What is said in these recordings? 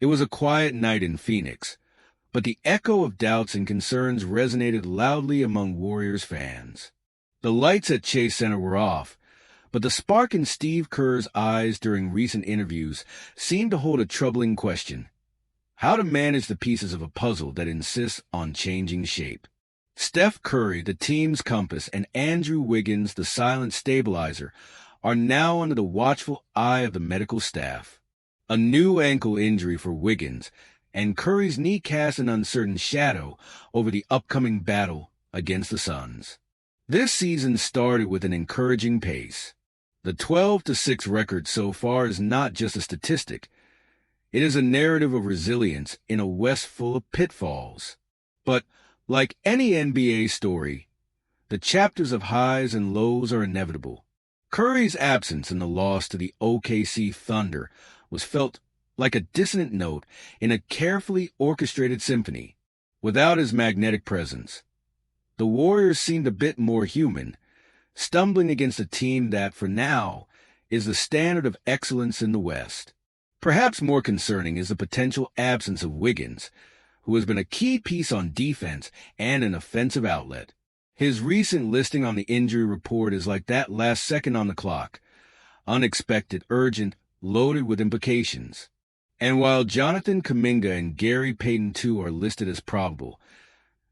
It was a quiet night in Phoenix, but the echo of doubts and concerns resonated loudly among Warriors fans. The lights at Chase Center were off, but the spark in Steve Kerr's eyes during recent interviews seemed to hold a troubling question: how to manage the pieces of a puzzle that insists on changing shape. Steph Curry, the team's compass, and Andrew Wiggins, the silent stabilizer, are now under the watchful eye of the medical staff. A new ankle injury for Wiggins, and Curry's knee casts an uncertain shadow over the upcoming battle against the Suns. This season started with an encouraging pace. The 12-6 record so far is not just a statistic. It is a narrative of resilience in a West full of pitfalls. But, like any NBA story, the chapters of highs and lows are inevitable. Curry's absence in the loss to the OKC Thunder was felt like a dissonant note in a carefully orchestrated symphony. Without his magnetic presence, the Warriors seemed a bit more human, stumbling against a team that, for now, is the standard of excellence in the West. Perhaps more concerning is the potential absence of Wiggins, who has been a key piece on defense and an offensive outlet. His recent listing on the injury report is like that last second on the clock: unexpected, urgent, loaded with implications. And while Jonathan Kuminga and Gary Payton II are listed as probable,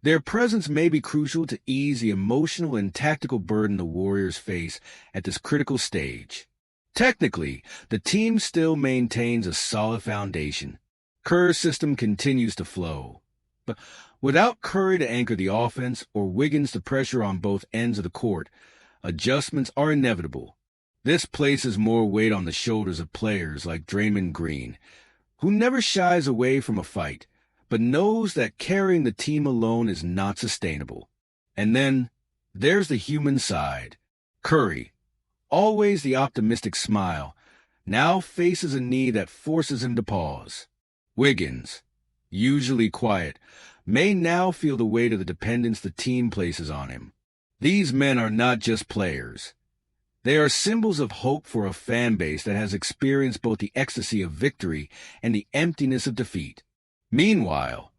their presence may be crucial to ease the emotional and tactical burden the Warriors face at this critical stage. Technically, the team still maintains a solid foundation. Kerr's system continues to flow. But without Curry to anchor the offense or Wiggins to pressure on both ends of the court, adjustments are inevitable. This places more weight on the shoulders of players like Draymond Green, who never shies away from a fight, but knows that carrying the team alone is not sustainable. And then there's the human side. Curry, always the optimistic smile, now faces a knee that forces him to pause. Wiggins, usually quiet, may now feel the weight of the dependence the team places on him. These men are not just players. They are symbols of hope for a fan base that has experienced both the ecstasy of victory and the emptiness of defeat. Meanwhile,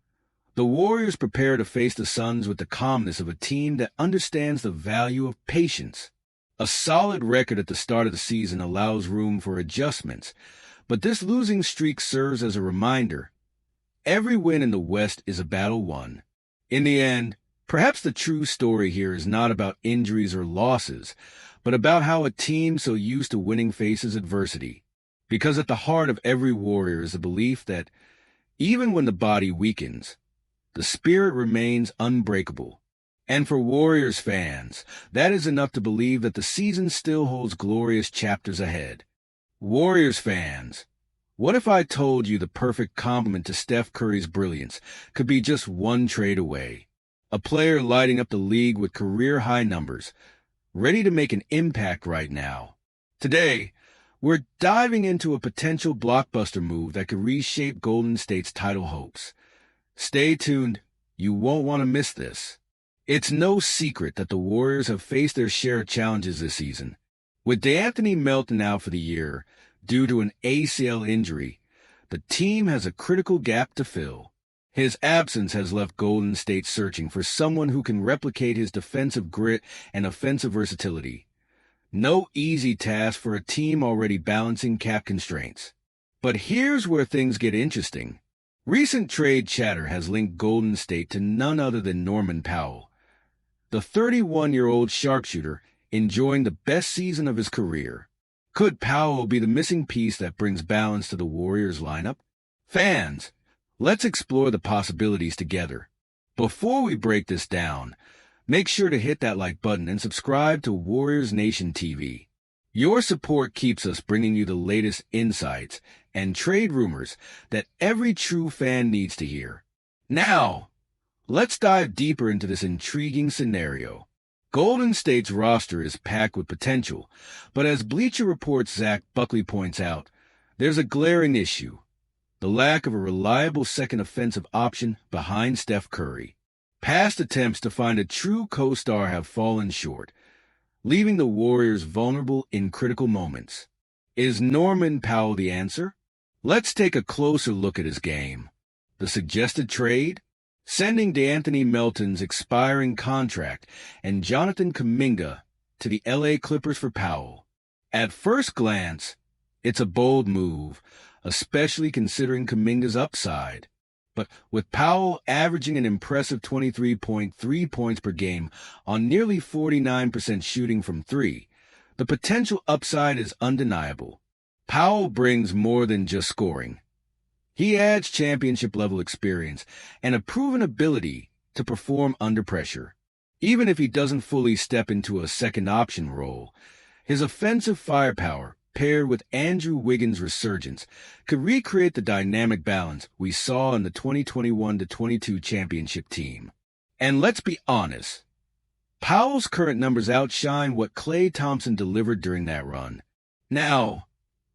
the Warriors prepare to face the Suns with the calmness of a team that understands the value of patience. A solid record at the start of the season allows room for adjustments, but this losing streak serves as a reminder: every win in the West is a battle won. In the end, perhaps the true story here is not about injuries or losses, but about how a team so used to winning faces adversity. Because at the heart of every Warrior is the belief that even when the body weakens, the spirit remains unbreakable. And for Warriors fans, that is enough to believe that the season still holds glorious chapters ahead. Warriors fans, what if I told you the perfect complement to Steph Curry's brilliance could be just one trade away? A player lighting up the league with career-high numbers, ready to make an impact right now. Today, we're diving into a potential blockbuster move that could reshape Golden State's title hopes. Stay tuned, you won't want to miss this. It's no secret that the Warriors have faced their share of challenges this season. With DeAnthony Melton out for the year due to an ACL injury, the team has a critical gap to fill. His absence has left Golden State searching for someone who can replicate his defensive grit and offensive versatility. No easy task for a team already balancing cap constraints. But here's where things get interesting. Recent trade chatter has linked Golden State to none other than Norman Powell, the 31-year-old sharpshooter enjoying the best season of his career. Could Powell be the missing piece that brings balance to the Warriors lineup? Fans, let's explore the possibilities together. Before we break this down, make sure to hit that like button and subscribe to Warriors Nation TV. Your support keeps us bringing you the latest insights and trade rumors that every true fan needs to hear. Now, let's dive deeper into this intriguing scenario. Golden State's roster is packed with potential, but as Bleacher Report's Zach Buckley points out, there's a glaring issue: the lack of a reliable second offensive option behind Steph Curry. Past attempts to find a true co-star have fallen short, leaving the Warriors vulnerable in critical moments. Is Norman Powell the answer? Let's take a closer look at his game. The suggested trade? Sending DeAnthony Melton's expiring contract and Jonathan Kuminga to the LA Clippers for Powell. At first glance, it's a bold move, especially considering Kuminga's upside. But with Powell averaging an impressive 23.3 points per game on nearly 49% shooting from three, the potential upside is undeniable. Powell brings more than just scoring. He adds championship-level experience and a proven ability to perform under pressure. Even if he doesn't fully step into a second-option role, his offensive firepower, paired with Andrew Wiggins' resurgence, could recreate the dynamic balance we saw in the 2021-22 championship team. And let's be honest, Powell's current numbers outshine what Klay Thompson delivered during that run. Now,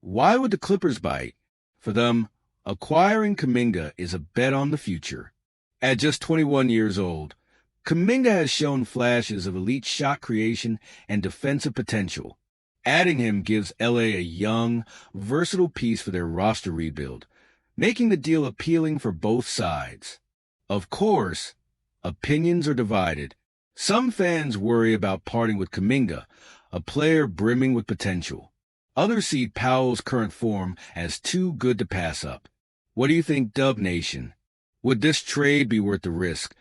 why would the Clippers bite? For them, acquiring Kuminga is a bet on the future. At just 21 years old, Kuminga has shown flashes of elite shot creation and defensive potential. Adding him gives LA a young, versatile piece for their roster rebuild, making the deal appealing for both sides. Of course, opinions are divided. Some fans worry about parting with Kuminga, a player brimming with potential. Others see Powell's current form as too good to pass up. What do you think, Dub Nation? Would this trade be worth the risk,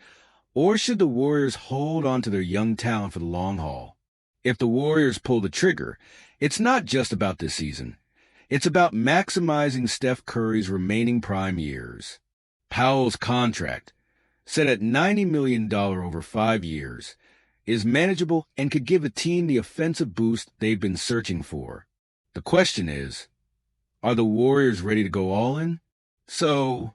or should the Warriors hold on to their young talent for the long haul? If the Warriors pull the trigger, it's not just about this season. It's about maximizing Steph Curry's remaining prime years. Powell's contract, set at $90 million over 5 years, is manageable and could give a team the offensive boost they've been searching for. The question is, are the Warriors ready to go all in? So,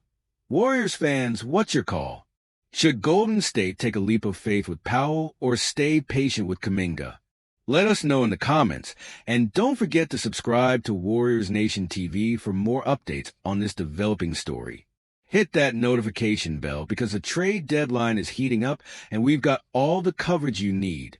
Warriors fans, what's your call? Should Golden State take a leap of faith with Powell or stay patient with Kuminga? Let us know in the comments, and don't forget to subscribe to Warriors Nation TV for more updates on this developing story. Hit that notification bell because the trade deadline is heating up and we've got all the coverage you need.